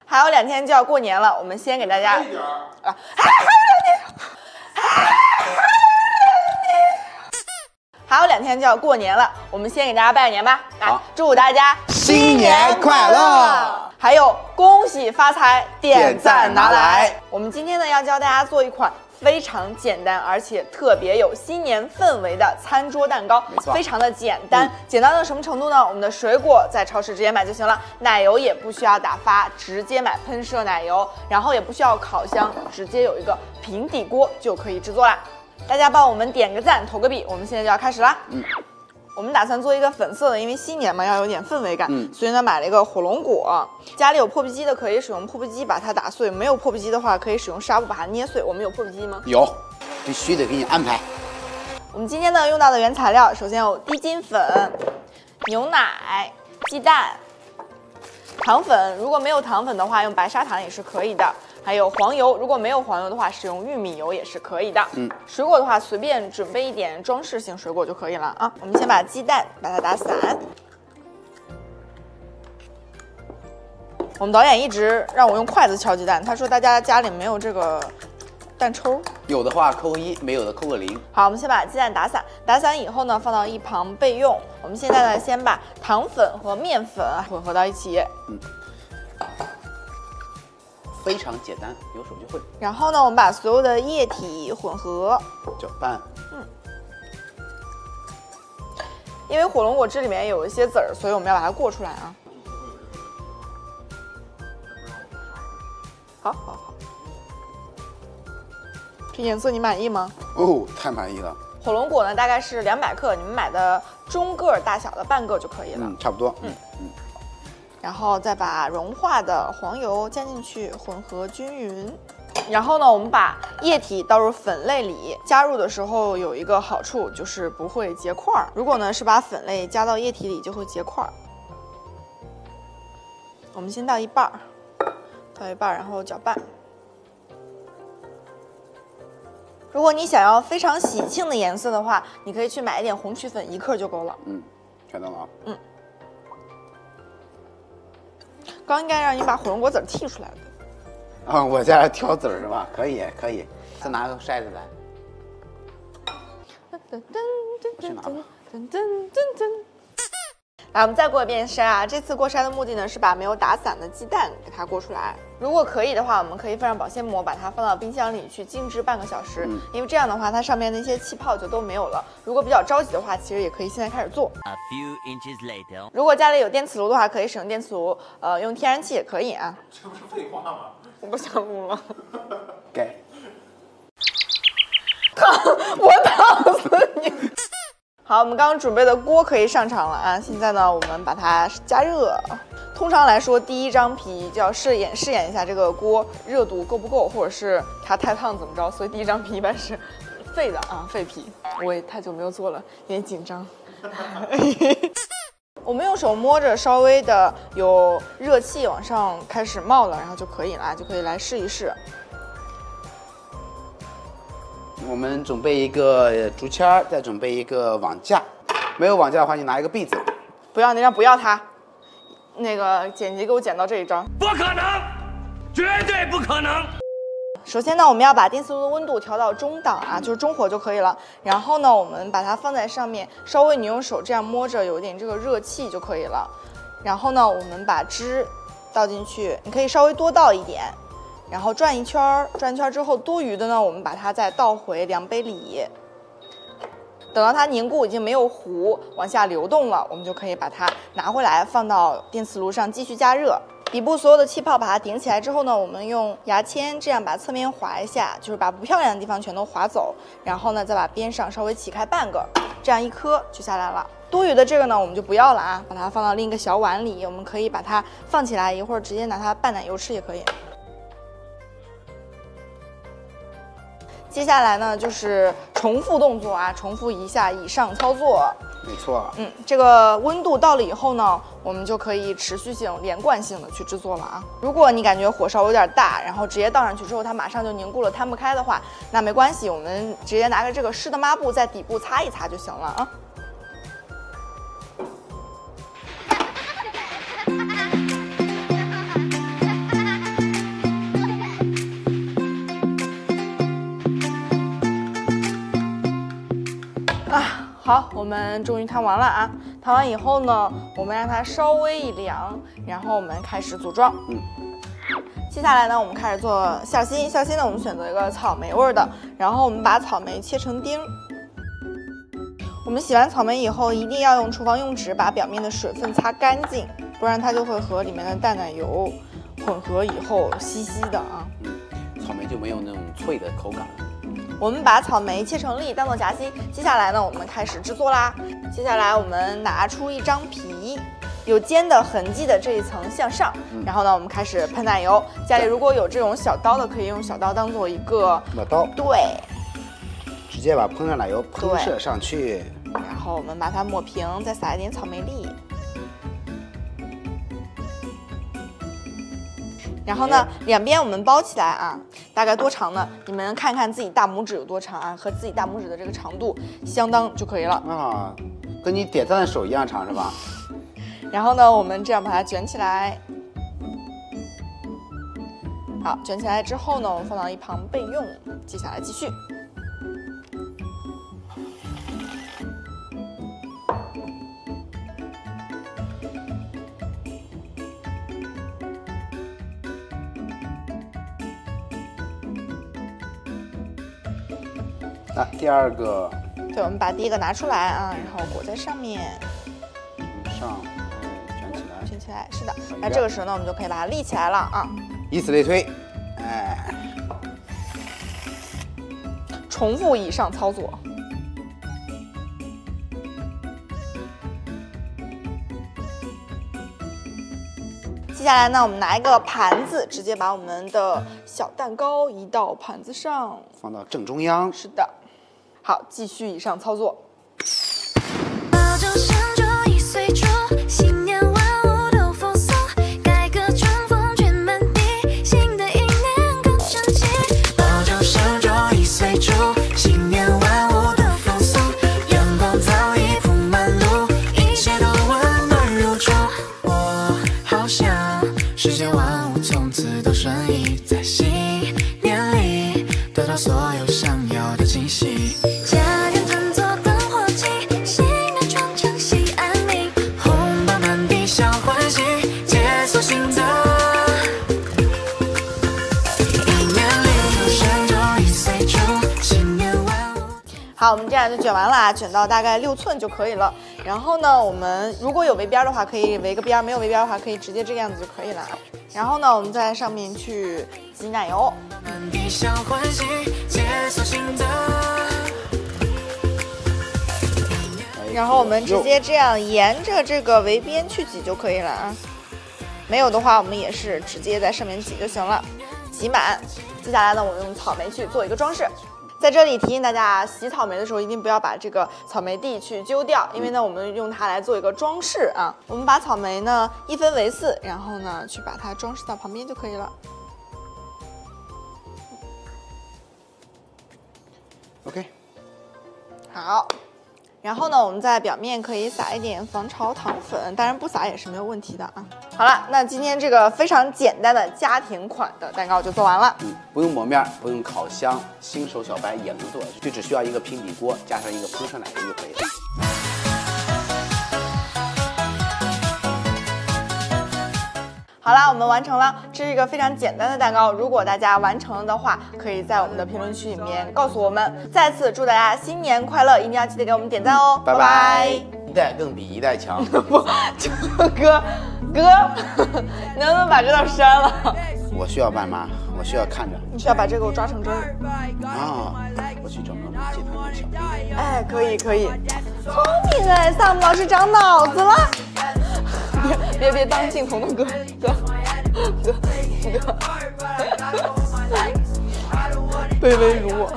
还有2天就要过年了，我们先给大家还有2天就要过年了，我们先给大家拜个年吧。啊，祝大家新年快乐！还有恭喜发财，点赞拿点赞拿来来！我们今天呢要教大家做一款非常简单而且特别有新年氛围的餐桌蛋糕，没错，非常的简单。简单到什么程度呢？我们的水果在超市直接买就行了，奶油也不需要打发，直接买喷射奶油，然后也不需要烤箱，直接有一个平底锅就可以制作啦。大家帮我们点个赞，投个币，我们现在就要开始啦。我们打算做一个粉色的，因为新年嘛要有点氛围感，所以呢买了一个火龙果。家里有破壁机的可以使用破壁机把它打碎，没有破壁机的话可以使用纱布把它捏碎。我们有破壁机吗？有，必须得给你安排。我们今天呢用到的原材料，首先有低筋粉、牛奶、鸡蛋、糖粉，如果没有糖粉的话，用白砂糖也是可以的。还有黄油，如果没有黄油的话，使用玉米油也是可以的。水果的话，随便准备一点装饰性水果就可以了啊。我们先把鸡蛋把它打散。我们导演一直让我用筷子敲鸡蛋，他说大家家里没有这个蛋抽，有的话扣个1，没有的扣个0。好，我们先把鸡蛋打散，打散以后呢，放到一旁备用。我们现在呢，先把糖粉和面粉混合到一起。非常简单，有手就会。然后呢，我们把所有的液体混合，搅拌。因为火龙果汁里面有一些籽儿，所以我们要把它过出来啊。好。这颜色你满意吗？哦，太满意了。火龙果呢，大概是200克，你们买的中个大小的半个就可以了。差不多。然后再把融化的黄油加进去，混合均匀。然后呢，我们把液体倒入粉类里，加入的时候有一个好处就是不会结块儿。如果呢是把粉类加到液体里，就会结块儿。我们先倒一半，然后搅拌。如果你想要非常喜庆的颜色的话，你可以去买一点红曲粉，1克就够了。看到了啊。刚应该让你把火龙果籽剔出来的。啊，我在这挑籽儿是吧？可以。再拿个筛子来。去拿吧。来，我们再过一遍筛啊！这次过筛的目的呢，是把没有打散的鸡蛋给它过出来。如果可以的话，我们可以放上保鲜膜，把它放到冰箱里去静置半个小时。因为这样的话，它上面那些气泡就都没有了。如果比较着急的话，其实也可以现在开始做。如果家里有电磁炉的话，可以使用电磁炉，用天然气也可以啊。这不是废话吗？我不想录了。给。我打死你！好，我们刚刚准备的锅可以上场了啊！现在呢，我们把它加热。通常来说，第一张皮就要试验一下这个锅热度够不够，或者是它太烫怎么着。所以第一张皮一般是废的啊，废皮。我也太久没有做了，有点紧张。我们用手摸着，稍微的有热气往上开始冒了，然后就可以了，就可以来试一试。我们准备一个竹签，再准备一个网架。没有网架的话，你拿一个篦子。不要那张，不要它。那个剪辑给我剪到这一张。不可能，绝对不可能。首先呢，我们要把电磁炉的温度调到中档啊，就是中火就可以了。然后呢，我们把它放在上面，稍微你用手这样摸着，有点这个热气就可以了。然后呢，我们把汁倒进去，你可以稍微多倒一点。然后转一圈之后，多余的呢，我们把它再倒回量杯里。等到它凝固已经没有糊往下流动了，我们就可以把它拿回来放到电磁炉上继续加热。底部所有的气泡把它顶起来之后呢，我们用牙签这样把侧面划一下，就是把不漂亮的地方全都划走。然后呢，再把边上稍微起开半个，这样1颗就下来了。多余的这个呢，我们就不要了啊，把它放到另一个小碗里。我们可以把它放起来，一会儿直接拿它拌奶油吃也可以。接下来呢，就是重复动作啊，重复一下以上操作。没错。这个温度到了以后呢，我们就可以持续性、连贯性的去制作了啊。如果你感觉火烧有点大，然后直接倒上去之后它马上就凝固了、摊不开的话，那没关系，我们直接拿个这个湿的抹布在底部擦一擦就行了啊。好，我们终于摊完了啊！摊完以后呢，我们让它稍微一凉，然后我们开始组装。接下来呢，我们开始做馅心。馅心呢，我们选择一个草莓味的，然后我们把草莓切成丁。我们洗完草莓以后，一定要用厨房用纸把表面的水分擦干净，不然它就会和里面的淡奶油混合以后稀稀的啊。草莓就没有那种脆的口感了。我们把草莓切成粒当做夹心，接下来呢，我们开始制作啦。接下来我们拿出一张皮，有煎的痕迹的这一层向上，然后呢，我们开始喷奶油。家里如果有这种小刀的，可以用小刀当做一个小刀，对，直接把烹饪奶油喷射上去，然后我们把它抹平，再撒一点草莓粒。然后呢，两边我们包起来啊，大概多长呢？你们看看自己大拇指有多长啊，和自己大拇指的这个长度相当就可以了啊，跟你点赞的手一样长是吧？然后呢，我们这样把它卷起来。好，卷起来之后呢，我们放到一旁备用。接下来继续。第二个，对，我们把第一个拿出来啊，然后裹在上面，上，卷起来，卷起来，是的。那这个时候呢，我们就可以把它立起来了啊。以此类推，哎，重复以上操作。接下来呢，我们拿一个盘子，直接把我们的小蛋糕移到盘子上，放到正中央。是的。好，继续以上操作。世界万物从此都顺意，在新年里得到所有想要的惊喜。家人团坐灯火起，新年装成喜安宁，红包满地小欢喜，解锁新的一年里，神州一岁除，新年万物。好，我们这样就卷完了，卷到大概6寸就可以了。然后呢，我们如果有围边的话，可以围个边；没有围边的话，可以直接这个样子就可以了。然后呢，我们在上面去挤奶油。然后我们直接这样沿着这个围边去挤就可以了啊。没有的话，我们也是直接在上面挤就行了，挤满。接下来呢，我们用草莓去做一个装饰。在这里提醒大家，洗草莓的时候一定不要把这个草莓蒂去揪掉，因为呢，我们用它来做一个装饰啊。我们把草莓呢一分为4，然后呢去把它装饰到旁边就可以了。OK， 好。然后呢，我们在表面可以撒一点防潮糖粉，当然不撒也是没有问题的啊。好了，那今天这个非常简单的家庭款的蛋糕就做完了。不用磨面，不用烤箱，新手小白也能做，就只需要一个平底锅加上一个风车奶油就可以了。好啦，我们完成了，这是一个非常简单的蛋糕。如果大家完成了的话，可以在我们的评论区里面告诉我们。再次祝大家新年快乐，一定要记得给我们点赞哦，拜拜。一代更比一代强。不，哥，你能不能把这段删了？我需要慢慢，我需要看着。你需要把这个给我抓成汁儿啊！我去找个借他的小弟。哎，可以，聪明哎，萨姆老师长脑子了。别当镜头的哥，卑微如我。